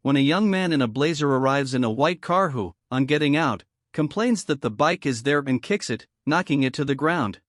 when a young man in a blazer arrives in a white car who, on getting out, complains that the bike is there and kicks it, knocking it to the ground.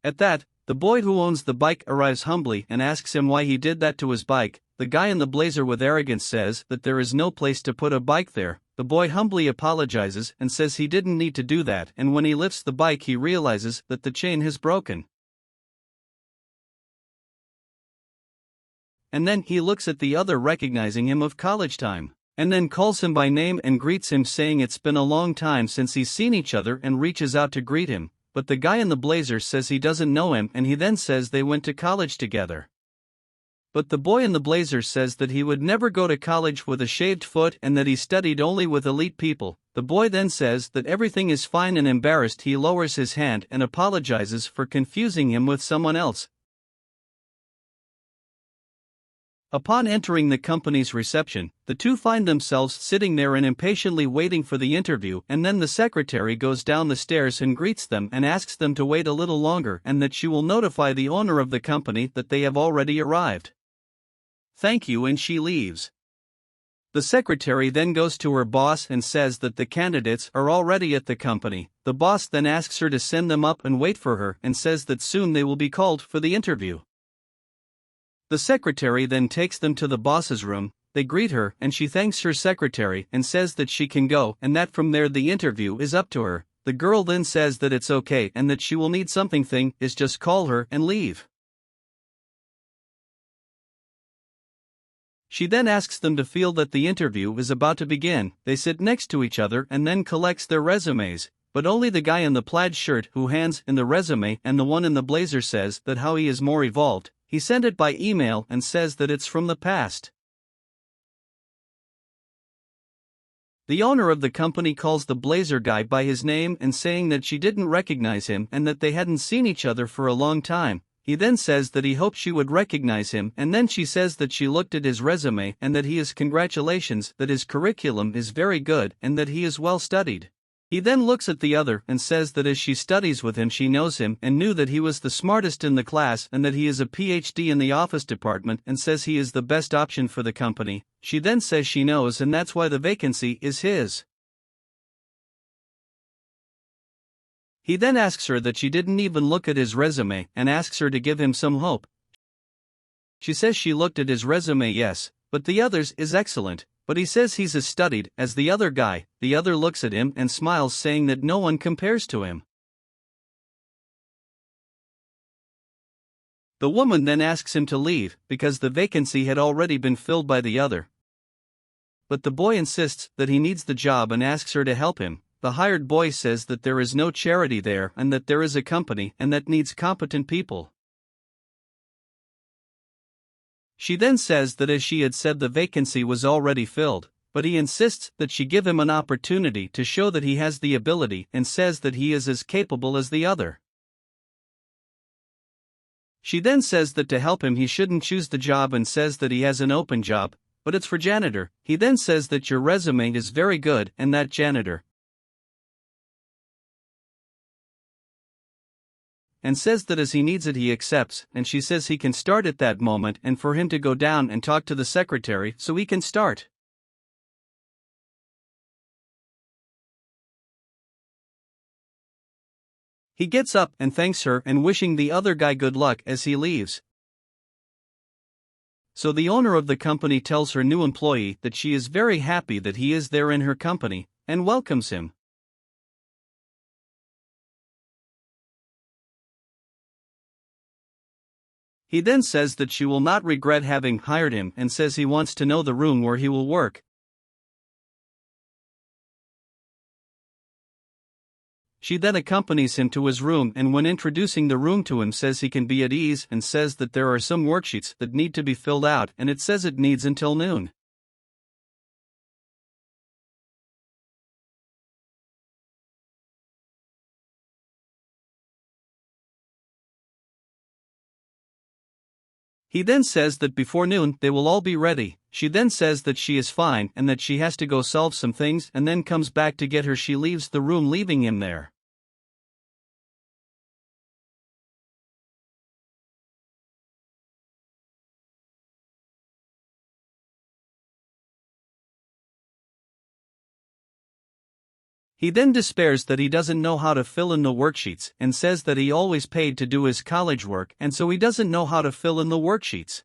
At that, the boy who owns the bike arrives humbly and asks him why he did that to his bike. The guy in the blazer with arrogance says that there is no place to put a bike there. The boy humbly apologizes and says he didn't need to do that, and when he lifts the bike he realizes that the chain has broken. And then he looks at the other, recognizing him of college time, and then calls him by name and greets him, saying it's been a long time since he's seen each other, and reaches out to greet him, but the guy in the blazer says he doesn't know him, and he then says they went to college together. But the boy in the blazer says that he would never go to college with a shaved foot and that he studied only with elite people. The boy then says that everything is fine, and embarrassed he lowers his hand and apologizes for confusing him with someone else. Upon entering the company's reception, the two find themselves sitting there and impatiently waiting for the interview, and then the secretary goes down the stairs and greets them and asks them to wait a little longer and that she will notify the owner of the company that they have already arrived. Thank you, and she leaves. The secretary then goes to her boss and says that the candidates are already at the company. The boss then asks her to send them up and wait for her and says that soon they will be called for the interview. The secretary then takes them to the boss's room. They greet her and she thanks her secretary and says that she can go and that from there the interview is up to her. The girl then says that it's okay and that she will need something is just call her and leave. She then asks them to feel that the interview is about to begin. They sit next to each other and then collects their resumes, but only the guy in the plaid shirt who hands in the resume, and the one in the blazer says that how he is more evolved. He sent it by email and says that it's from the past. The owner of the company calls the blazer guy by his name and saying that she didn't recognize him and that they hadn't seen each other for a long time. He then says that he hoped she would recognize him, and then she says that she looked at his resume and that he is congratulations, that his curriculum is very good and that he is well studied. He then looks at the other and says that as she studies with him she knows him and knew that he was the smartest in the class and that he is a PhD in the office department, and says he is the best option for the company. She then says she knows and that's why the vacancy is his. He then asks her that she didn't even look at his resume and asks her to give him some hope. She says she looked at his resume, yes, but the other's is excellent, but he says he's as studied as the other guy. The other looks at him and smiles, saying that no one compares to him. The woman then asks him to leave because the vacancy had already been filled by the other. But the boy insists that he needs the job and asks her to help him. The hired boy says that there is no charity there and that there is a company and that needs competent people. She then says that as she had said the vacancy was already filled, but he insists that she give him an opportunity to show that he has the ability and says that he is as capable as the other. She then says that to help him he shouldn't choose the job and says that he has an open job, but it's for janitor. He then says that your resume is very good and that janitor, and says that as he needs it he accepts, and she says he can start at that moment and for him to go down and talk to the secretary so he can start. He gets up and thanks her and wishing the other guy good luck as he leaves. So the owner of the company tells her new employee that she is very happy that he is there in her company and welcomes him. He then says that she will not regret having hired him and says he wants to know the room where he will work. She then accompanies him to his room and when introducing the room to him says he can be at ease and says that there are some worksheets that need to be filled out and it says it needs until noon. He then says that before noon they will all be ready. She then says that she is fine and that she has to go solve some things and then comes back to get her. She leaves the room leaving him there. He then despairs that he doesn't know how to fill in the worksheets and says that he always paid to do his college work and so he doesn't know how to fill in the worksheets.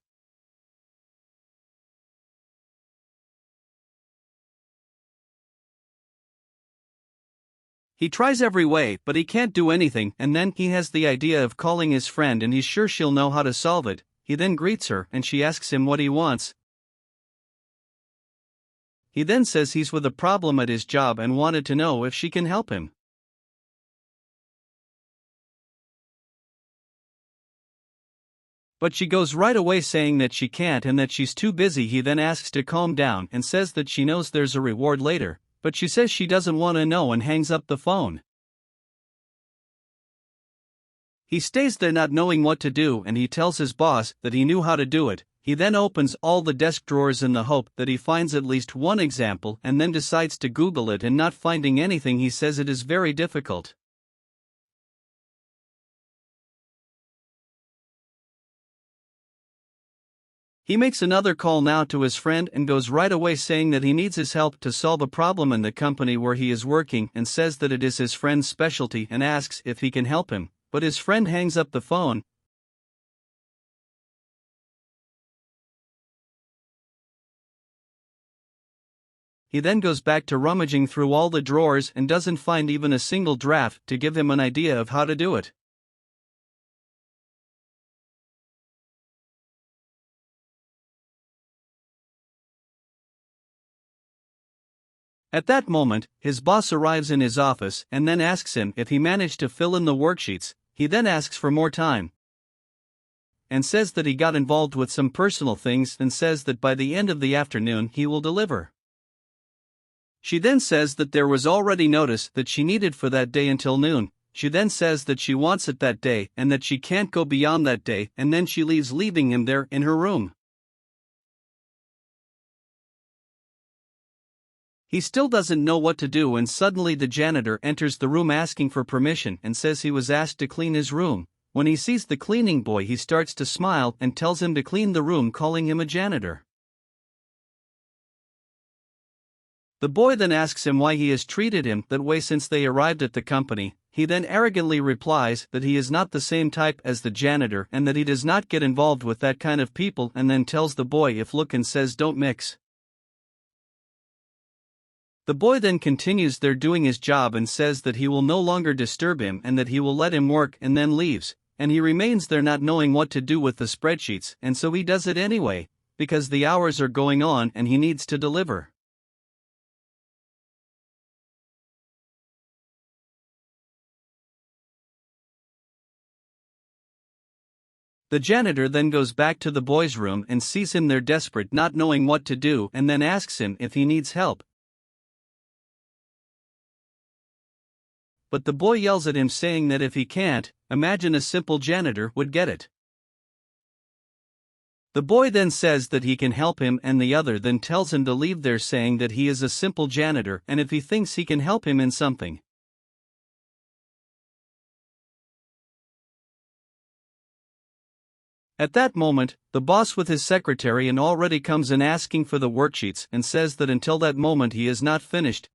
He tries every way, but he can't do anything, and then he has the idea of calling his friend and he's sure she'll know how to solve it. He then greets her and she asks him what he wants. He then says he's with a problem at his job and wanted to know if she can help him. But she goes right away saying that she can't and that she's too busy. He then asks to calm down and says that she knows there's a reward later, but she says she doesn't want to know and hangs up the phone. He stays there not knowing what to do and he tells his boss that he knew how to do it. He then opens all the desk drawers in the hope that he finds at least one example and then decides to Google it, and not finding anything he says it is very difficult. He makes another call now to his friend and goes right away saying that he needs his help to solve a problem in the company where he is working and says that it is his friend's specialty and asks if he can help him, but his friend hangs up the phone. He then goes back to rummaging through all the drawers and doesn't find even a single draft to give him an idea of how to do it. At that moment, his boss arrives in his office and then asks him if he managed to fill in the worksheets. He then asks for more time and says that he got involved with some personal things and says that by the end of the afternoon he will deliver. She then says that there was already notice that she needed for that day until noon. She then says that she wants it that day and that she can't go beyond that day, and then she leaves, leaving him there in her room. He still doesn't know what to do, and suddenly the janitor enters the room asking for permission and says he was asked to clean his room. When he sees the cleaning boy, he starts to smile and tells him to clean the room, calling him a janitor. The boy then asks him why he has treated him that way since they arrived at the company. He then arrogantly replies that he is not the same type as the janitor and that he does not get involved with that kind of people, and then tells the boy if look and says don't mix. The boy then continues there doing his job and says that he will no longer disturb him and that he will let him work, and then leaves, and he remains there not knowing what to do with the spreadsheets, and so he does it anyway, because the hours are going on and he needs to deliver. The janitor then goes back to the boy's room and sees him there desperate, not knowing what to do, and then asks him if he needs help. But the boy yells at him saying that if he can't, imagine a simple janitor would get it. The boy then says that he can help him, and the other then tells him to leave there, saying that he is a simple janitor and if he thinks he can help him in something. At that moment, the boss with his secretary and already comes in asking for the worksheets and says that until that moment he is not finished.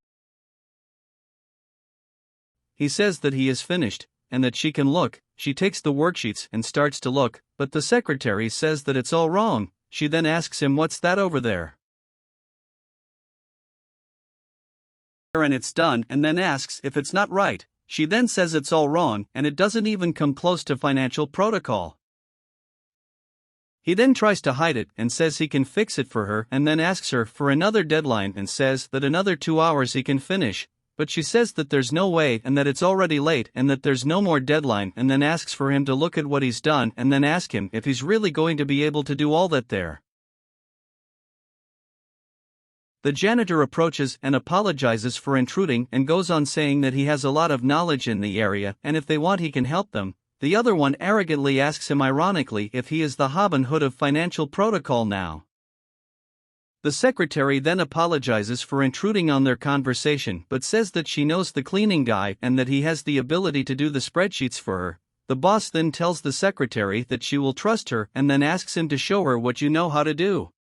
He says that he is finished, and that she can look. She takes the worksheets and starts to look, but the secretary says that it's all wrong. She then asks him what's that over there? And it's done, and then asks if it's not right. She then says it's all wrong and it doesn't even come close to financial protocol. He then tries to hide it and says he can fix it for her, and then asks her for another deadline and says that another 2 hours he can finish. But she says that there's no way and that it's already late and that there's no more deadline, and then asks for him to look at what he's done and then ask him if he's really going to be able to do all that there. The janitor approaches and apologizes for intruding and goes on saying that he has a lot of knowledge in the area and if they want he can help them. The other one arrogantly asks him ironically if he is the Robin Hood of financial protocol now. The secretary then apologizes for intruding on their conversation but says that she knows the cleaning guy and that he has the ability to do the spreadsheets for her. The boss then tells the secretary that she will trust her and then asks him to show her what you know how to do.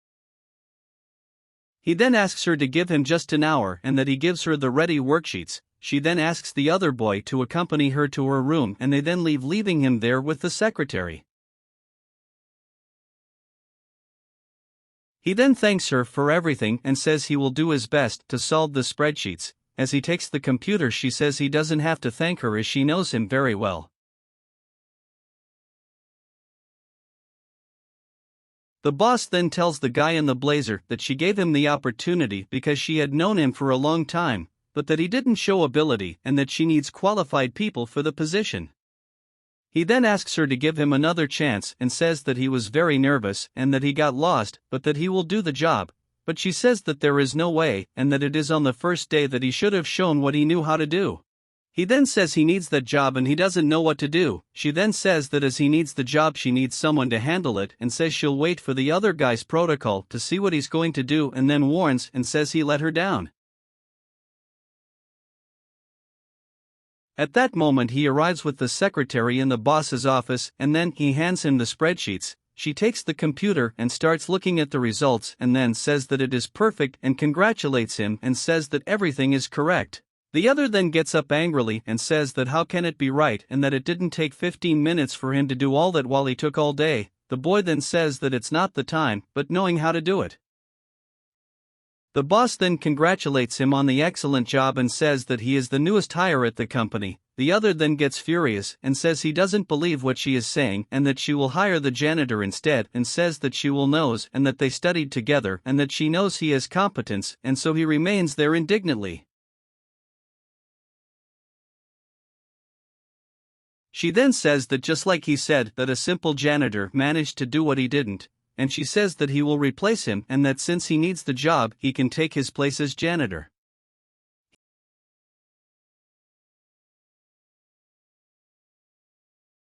He then asks her to give him just an hour and that he gives her the ready worksheets. she then asks the other boy to accompany her to her room and they then leave, leaving him there with the secretary. He then thanks her for everything and says he will do his best to solve the spreadsheets. As he takes the computer, she says he doesn't have to thank her as she knows him very well. The boss then tells the guy in the blazer that she gave him the opportunity because she had known him for a long time, but that he didn't show ability and that she needs qualified people for the position. He then asks her to give him another chance and says that he was very nervous and that he got lost, but that he will do the job. But she says that there is no way and that it is on the first day that he should have shown what he knew how to do. He then says he needs that job and he doesn't know what to do. She then says that as he needs the job, she needs someone to handle it and says she'll wait for the other guy's protocol to see what he's going to do, and then warns and says he let her down. At that moment he arrives with the secretary in the boss's office and then he hands him the spreadsheets. She takes the computer and starts looking at the results and then says that it is perfect and congratulates him and says that everything is correct. The other then gets up angrily and says that how can it be right and that it didn't take 15 minutes for him to do all that while he took all day. The boy then says that it's not the time, but knowing how to do it. The boss then congratulates him on the excellent job and says that he is the newest hire at the company. The other then gets furious and says he doesn't believe what she is saying and that she will hire the janitor instead, and says that she will knows and that they studied together and that she knows he has competence, and so he remains there indignantly. She then says that just like he said that a simple janitor managed to do what he didn't, and she says that he will replace him and that since he needs the job he can take his place as janitor.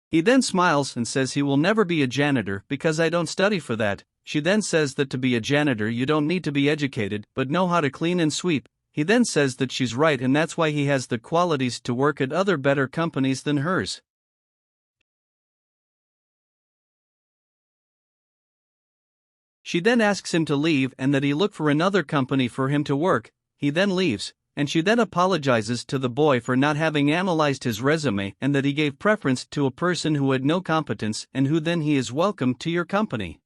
He then smiles and says he will never be a janitor because I don't study for that. She then says that to be a janitor you don't need to be educated but know how to clean and sweep. He then says that she's right and that's why he has the qualities to work at other better companies than hers. She then asks him to leave and that he look for another company for him to work. He then leaves, and she then apologizes to the boy for not having analyzed his resume and that he gave preference to a person who had no competence and who then he is welcome to your company.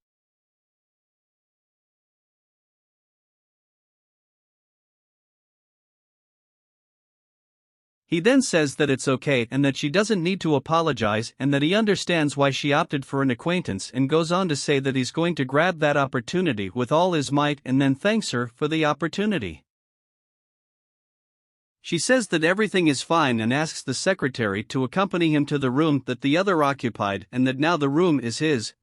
He then says that it's okay and that she doesn't need to apologize and that he understands why she opted for an acquaintance, and goes on to say that he's going to grab that opportunity with all his might and then thanks her for the opportunity. She says that everything is fine and asks the secretary to accompany him to the room that the other occupied and that now the room is his.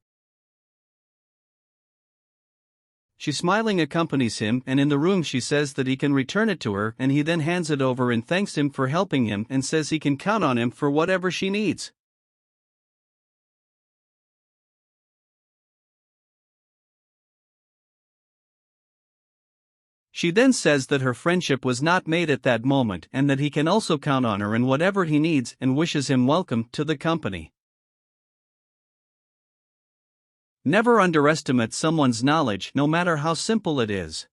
She smiling accompanies him, and in the room she says that he can return it to her, and he then hands it over and thanks him for helping him and says he can count on him for whatever she needs. She then says that her friendship was not made at that moment and that he can also count on her in whatever he needs and wishes him welcome to the company. Never underestimate someone's knowledge, no matter how simple it is.